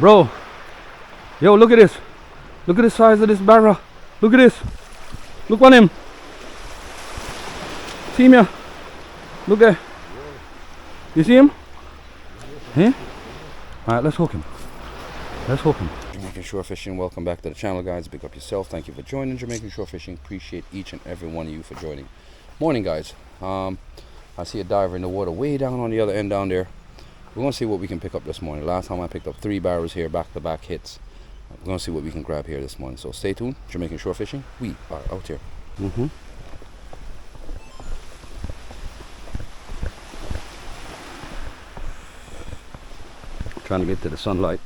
Bro, yo, look at this. Look at the size of this barra. Look at this. Look on him. See him here? Look there. You see him? Huh? Alright, let's hook him. Let's hook him. Jamaican Shore Fishing, welcome back to the channel, guys. Big up yourself. Thank you for joining Jamaican Shore Fishing. Appreciate each and every one of you for joining. Morning, guys. I see a diver in the water way down on the other end down there. We're going to see what we can pick up this morning. Last time I picked up 3 barrels here, back-to-back hits. We're going to see what we can grab here this morning. So stay tuned. Jamaican Shore Fishing, we are out here. Trying to get to the sunlight.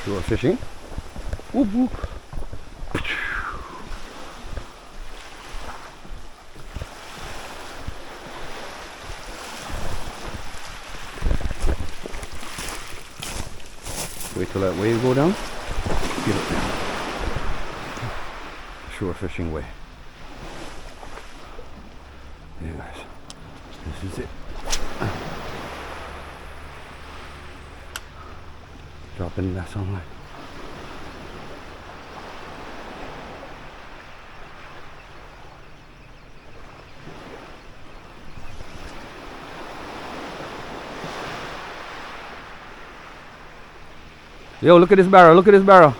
Shore fishing. Whoop whoop. Wait till that wave go down. Get it down. Shore fishing way. Yeah, guys. This is it. Drop in that sunlight. Yo, look at this barrel. Look at this barrel.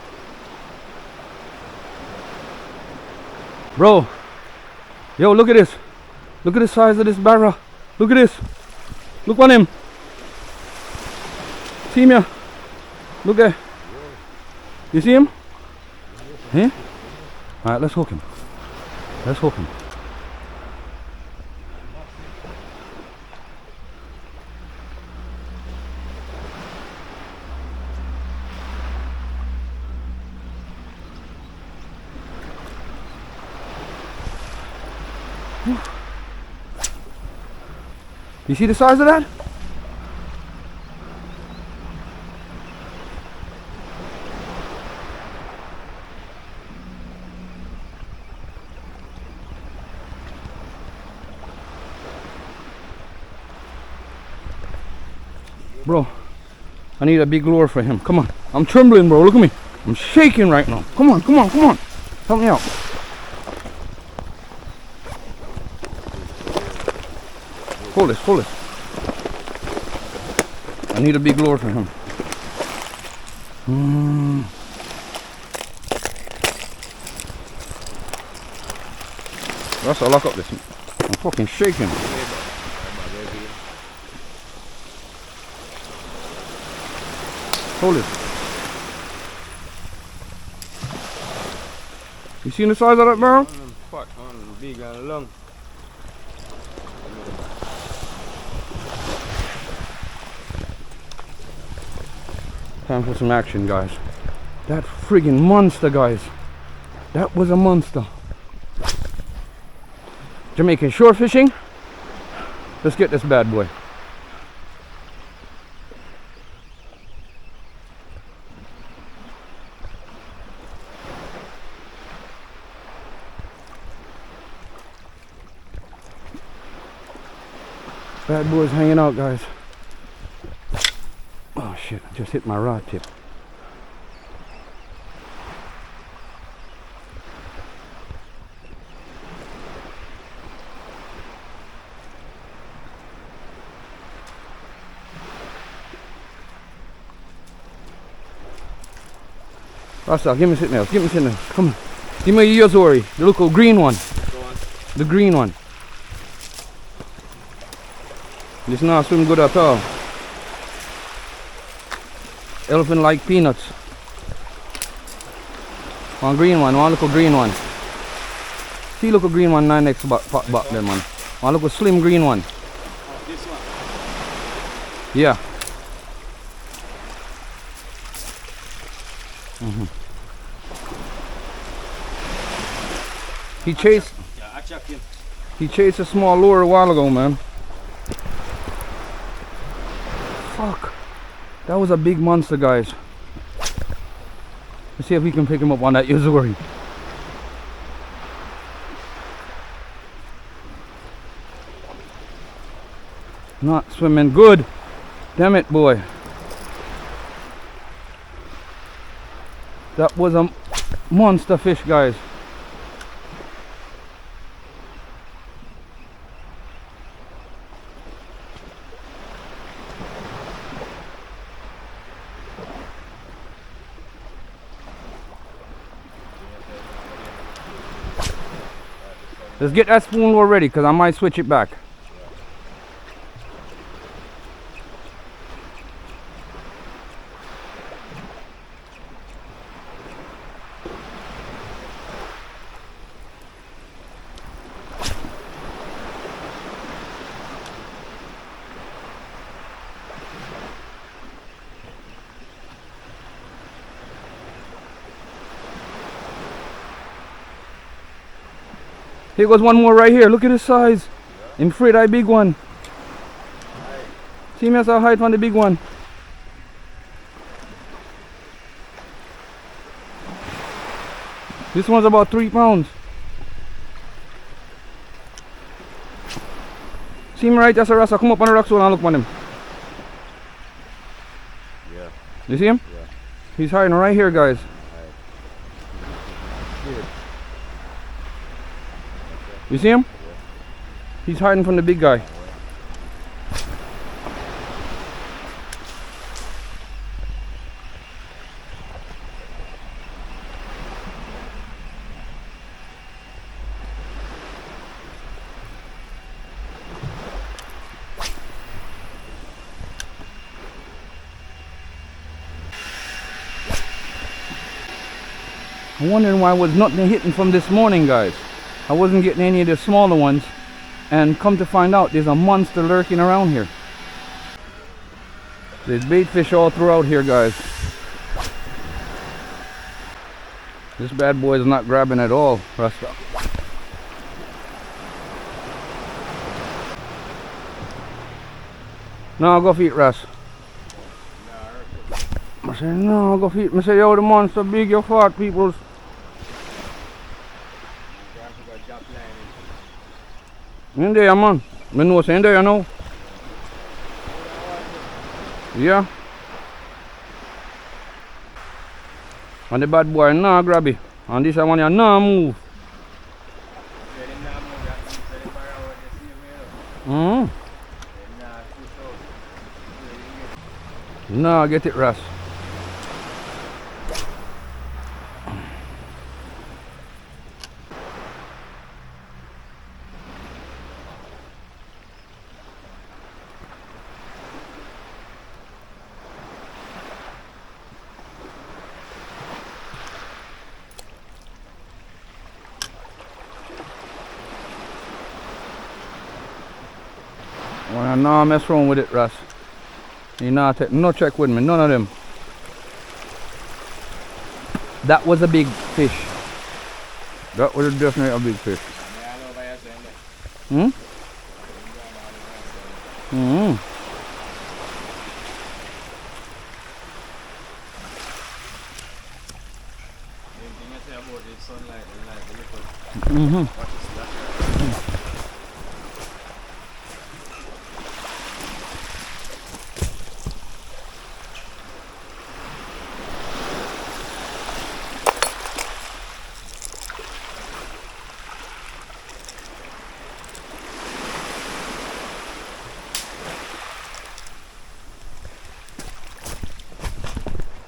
Bro. Yo, look at this. Look at the size of this barrel. Look at this. Look on him. See him here? Look there. You see him? Huh? Alright, let's hook him. Let's hook him. You see the size of that? Bro, I need a big lure for him. Come on. I'm trembling, bro. Look at me. I'm shaking right now. Come on, come on, come on. Help me out. Hold this, hold this. I need a big lure for him. That's all. Lock up this. I'm fucking shaking. Hold it. You seen the size of that barrel? Big and long. Time for some action, guys. That friggin' monster, guys. That was a monster. Jamaican Shore Fishing. Let's get this bad boy. Bad boy's hanging out, guys. Oh shit, I just hit my rod tip. Rasta, give me sit nails, give me sit nails. Come on. Give me your Yozori, the little green one. The green one. This not swim good at all. Elephant like peanuts. One green one little green one. See little green one 9x back there, man. One little slim green one. This one? Yeah. He chased a small lure a while ago, man. Fuck. That was a big monster, guys. Let's see if we can pick him up on that Yozori. Not swimming good. Damn it, boy. That was a monster fish, guys. Let's get that spoon lure ready, because I might switch it back. Here goes one more right here. Look at his size. I'm afraid I big one. See me as a height on the big one. This one's about 3 pounds. See me right as a rasta. Come up on the rock stool and look on him. Yeah. You see him? Yeah. He's hiding right here, guys. You see him? Yeah. He's hiding from the big guy. I'm wondering why I was nothing hitting from this morning, guys. I wasn't getting any of the smaller ones, and come to find out there's a monster lurking around here. There's bait fish all throughout here, guys. This bad boy is not grabbing at all, Rasta. No, I'll go feed Ras. I say no, I'll go feed. I say, yo, the monster big, you fat peoples. In there, man. I know say in there, you know. Yeah. And the bad boy nah grab it. And this one you nah move. Nah, get it, Ras. Well, nah mess around with it, Ras. You not take no check with me, none of them. That was a big fish. That was definitely a big fish. Hmm? Hmm. Mm-hmm.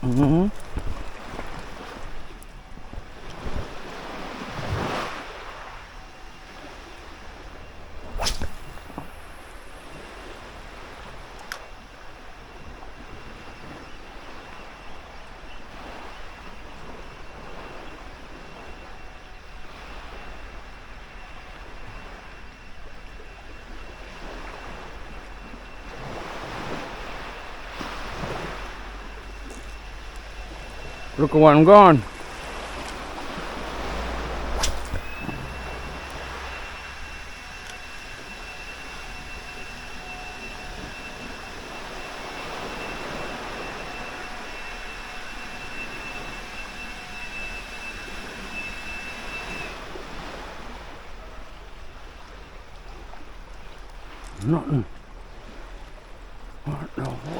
Mm-hmm. Look at what I'm going. Nothing. What the